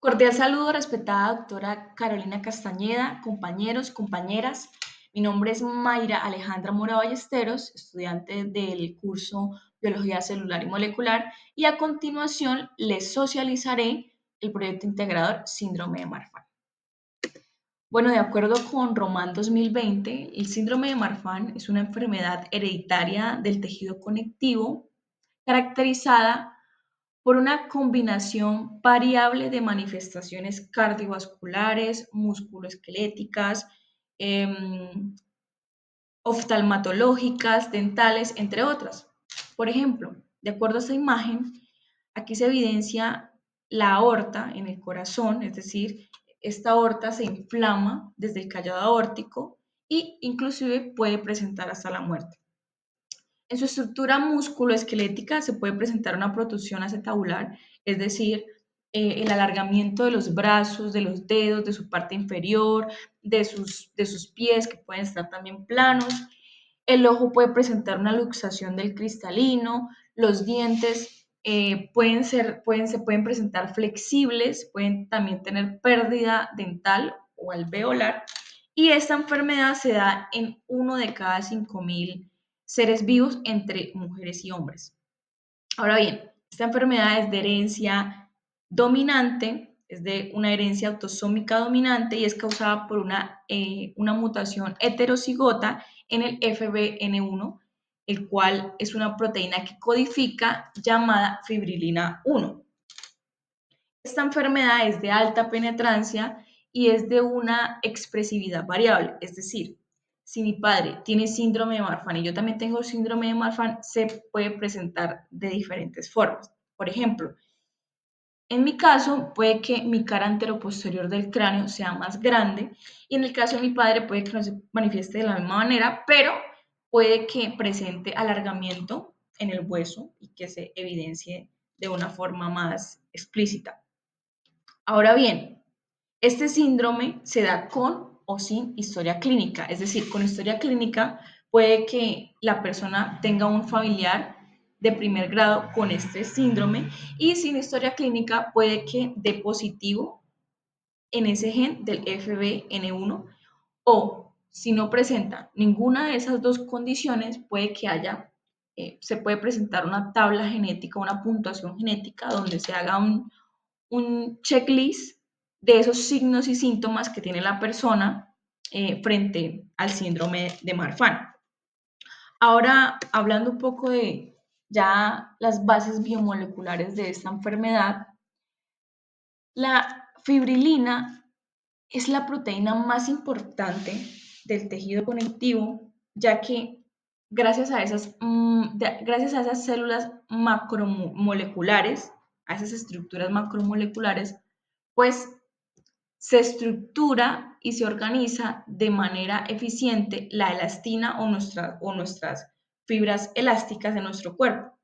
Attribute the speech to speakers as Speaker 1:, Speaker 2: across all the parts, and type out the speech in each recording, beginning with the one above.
Speaker 1: Cordial saludo, respetada doctora Carolina Castañeda, compañeros, compañeras. Mi nombre es Mayra Alejandra Mora Ballesteros, estudiante del curso Biología Celular y Molecular, y a continuación les socializaré el proyecto integrador Síndrome de Marfan. Bueno, de acuerdo con Román 2020, el síndrome de Marfan es una enfermedad hereditaria del tejido conectivo caracterizada por una combinación variable de manifestaciones cardiovasculares, musculoesqueléticas, oftalmatológicas, dentales, entre otras. Por ejemplo, de acuerdo a esta imagen, aquí se evidencia la aorta en el corazón, es decir, esta aorta se inflama desde el callado aórtico e inclusive puede presentar hasta la muerte. En su estructura musculoesquelética se puede presentar una protusión acetabular, es decir, el alargamiento de los brazos, de los dedos, de su parte inferior, de sus pies, que pueden estar también planos. El ojo puede presentar una luxación del cristalino, los dientes se pueden presentar flexibles, pueden también tener pérdida dental o alveolar, y esta enfermedad se da en 1 de cada 5.000 seres vivos entre mujeres y hombres. Ahora bien, esta enfermedad es de herencia dominante, es de una herencia autosómica dominante y es causada por una mutación heterocigota en el FBN1, el cual es una proteína que codifica llamada fibrilina 1. Esta enfermedad es de alta penetrancia y es de una expresividad variable, es decir, si mi padre tiene síndrome de Marfan y yo también tengo síndrome de Marfan, se puede presentar de diferentes formas. Por ejemplo, en mi caso puede que mi cara anteroposterior del cráneo sea más grande y en el caso de mi padre puede que no se manifieste de la misma manera, pero puede que presente alargamiento en el hueso y que se evidencie de una forma más explícita. Ahora bien, este síndrome se da con o sin historia clínica, es decir, con historia clínica puede que la persona tenga un familiar de primer grado con este síndrome y sin historia clínica puede que dé positivo en ese gen del FBN1 o si no presenta ninguna de esas dos condiciones puede que se puede presentar una tabla genética, una puntuación genética donde se haga un checklist de esos signos y síntomas que tiene la persona frente al síndrome de Marfan. Ahora, hablando un poco de ya las bases biomoleculares de esta enfermedad, la fibrilina es la proteína más importante del tejido conectivo, ya que gracias a esas células macromoleculares, a esas estructuras macromoleculares, pues se estructura y se organiza de manera eficiente la elastina o nuestras fibras elásticas de nuestro cuerpo.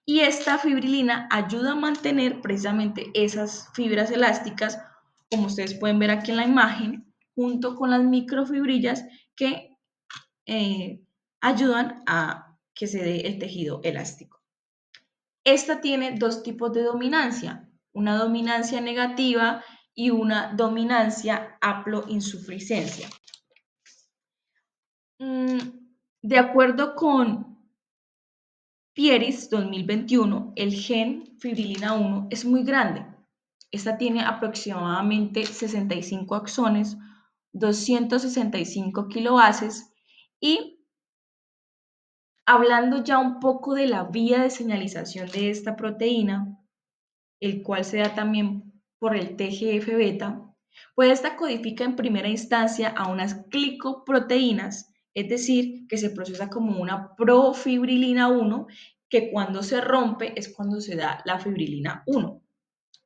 Speaker 1: Y esta fibrilina ayuda a mantener precisamente esas fibras elásticas, como ustedes pueden ver aquí en la imagen, junto con las microfibrillas que ayudan a que se dé el tejido elástico. Esta tiene dos tipos de dominancia, una dominancia negativa y una dominancia haploinsuficiencia. De acuerdo con Pieris 2021, el gen fibrilina 1 es muy grande. Esta tiene aproximadamente 65 axones, 265 kilobases y hablando ya un poco de la vía de señalización de esta proteína, el cual se da también por el TGF-beta, pues esta codifica en primera instancia a unas glicoproteínas, es decir, que se procesa como una profibrilina 1, que cuando se rompe es cuando se da la fibrilina 1.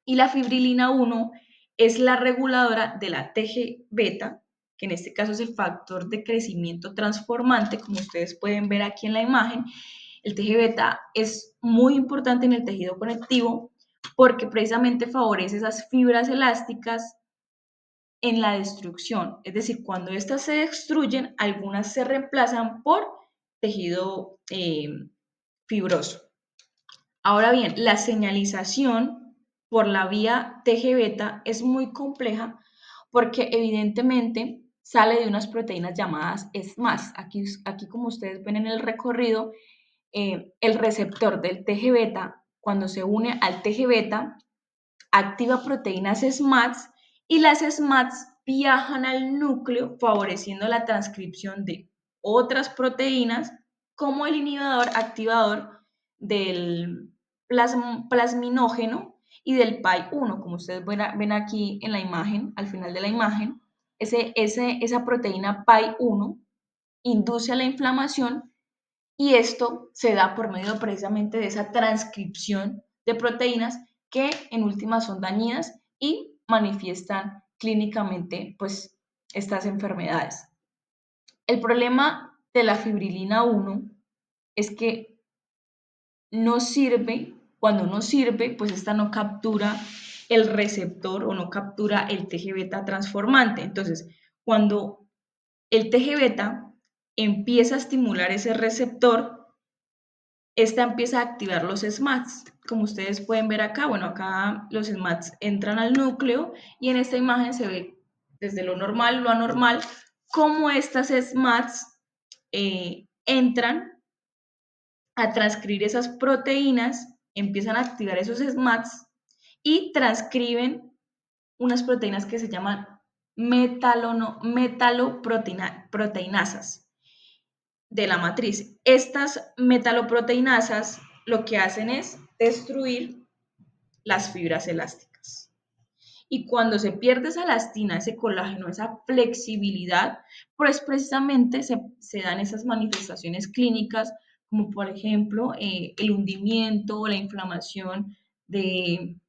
Speaker 1: Y la fibrilina 1 es la reguladora de la TG-beta, que en este caso es el factor de crecimiento transformante, como ustedes pueden ver aquí en la imagen. El TG-beta es muy importante en el tejido conectivo porque precisamente favorece esas fibras elásticas en la destrucción. Es decir, cuando estas se destruyen, algunas se reemplazan por tejido fibroso. Ahora bien, la señalización por la vía TG-beta es muy compleja porque evidentemente sale de unas proteínas llamadas SMAS. Aquí como ustedes ven en el recorrido, el receptor del TG-beta, cuando se une al TG-beta, activa proteínas SMADs y las SMADs viajan al núcleo favoreciendo la transcripción de otras proteínas como el inhibidor activador del plasminógeno y del PAI-1, como ustedes ven aquí en la imagen, al final de la imagen, esa proteína PAI-1 induce a la inflamación y esto se da por medio precisamente de esa transcripción de proteínas que en últimas son dañinas y manifiestan clínicamente pues estas enfermedades. El problema de la fibrilina 1 es que no sirve, cuando no sirve, pues esta no captura el receptor o no captura el TG-beta transformante. Entonces, cuando el TG-beta empieza a estimular ese receptor, esta empieza a activar los SMADs. Como ustedes pueden ver acá, bueno, acá los SMADs entran al núcleo y en esta imagen se ve desde lo normal, lo anormal, cómo estas SMADs entran a transcribir esas proteínas, empiezan a activar esos SMADs y transcriben unas proteínas que se llaman metaloproteinasas de la matriz. Estas metaloproteinasas lo que hacen es destruir las fibras elásticas. Y cuando se pierde esa elastina, ese colágeno, esa flexibilidad, pues precisamente se dan esas manifestaciones clínicas, como por ejemplo el hundimiento o la inflamación del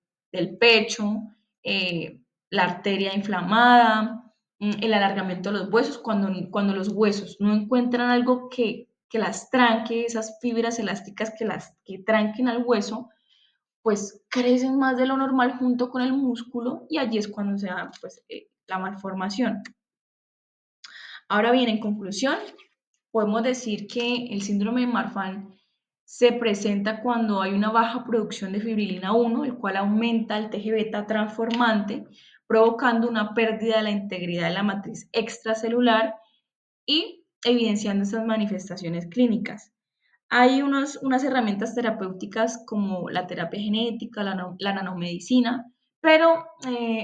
Speaker 1: pecho, la arteria inflamada, el alargamiento de los huesos, cuando los huesos no encuentran algo que las tranque, esas fibras elásticas que tranquen al hueso, pues crecen más de lo normal junto con el músculo y allí es cuando se da pues, la malformación. Ahora bien, en conclusión, podemos decir que el síndrome de Marfan se presenta cuando hay una baja producción de fibrilina 1, el cual aumenta el TG-beta transformante, provocando una pérdida de la integridad de la matriz extracelular y evidenciando estas manifestaciones clínicas. Hay unas herramientas terapéuticas como la terapia genética, la nanomedicina, pero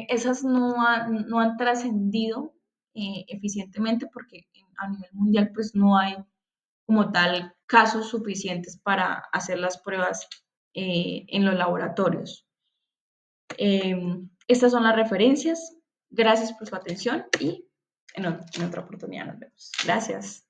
Speaker 1: esas no han trascendido eficientemente porque a nivel mundial pues no hay como tal casos suficientes para hacer las pruebas en los laboratorios. Estas son las referencias. Gracias por su atención y en otra oportunidad nos vemos. Gracias.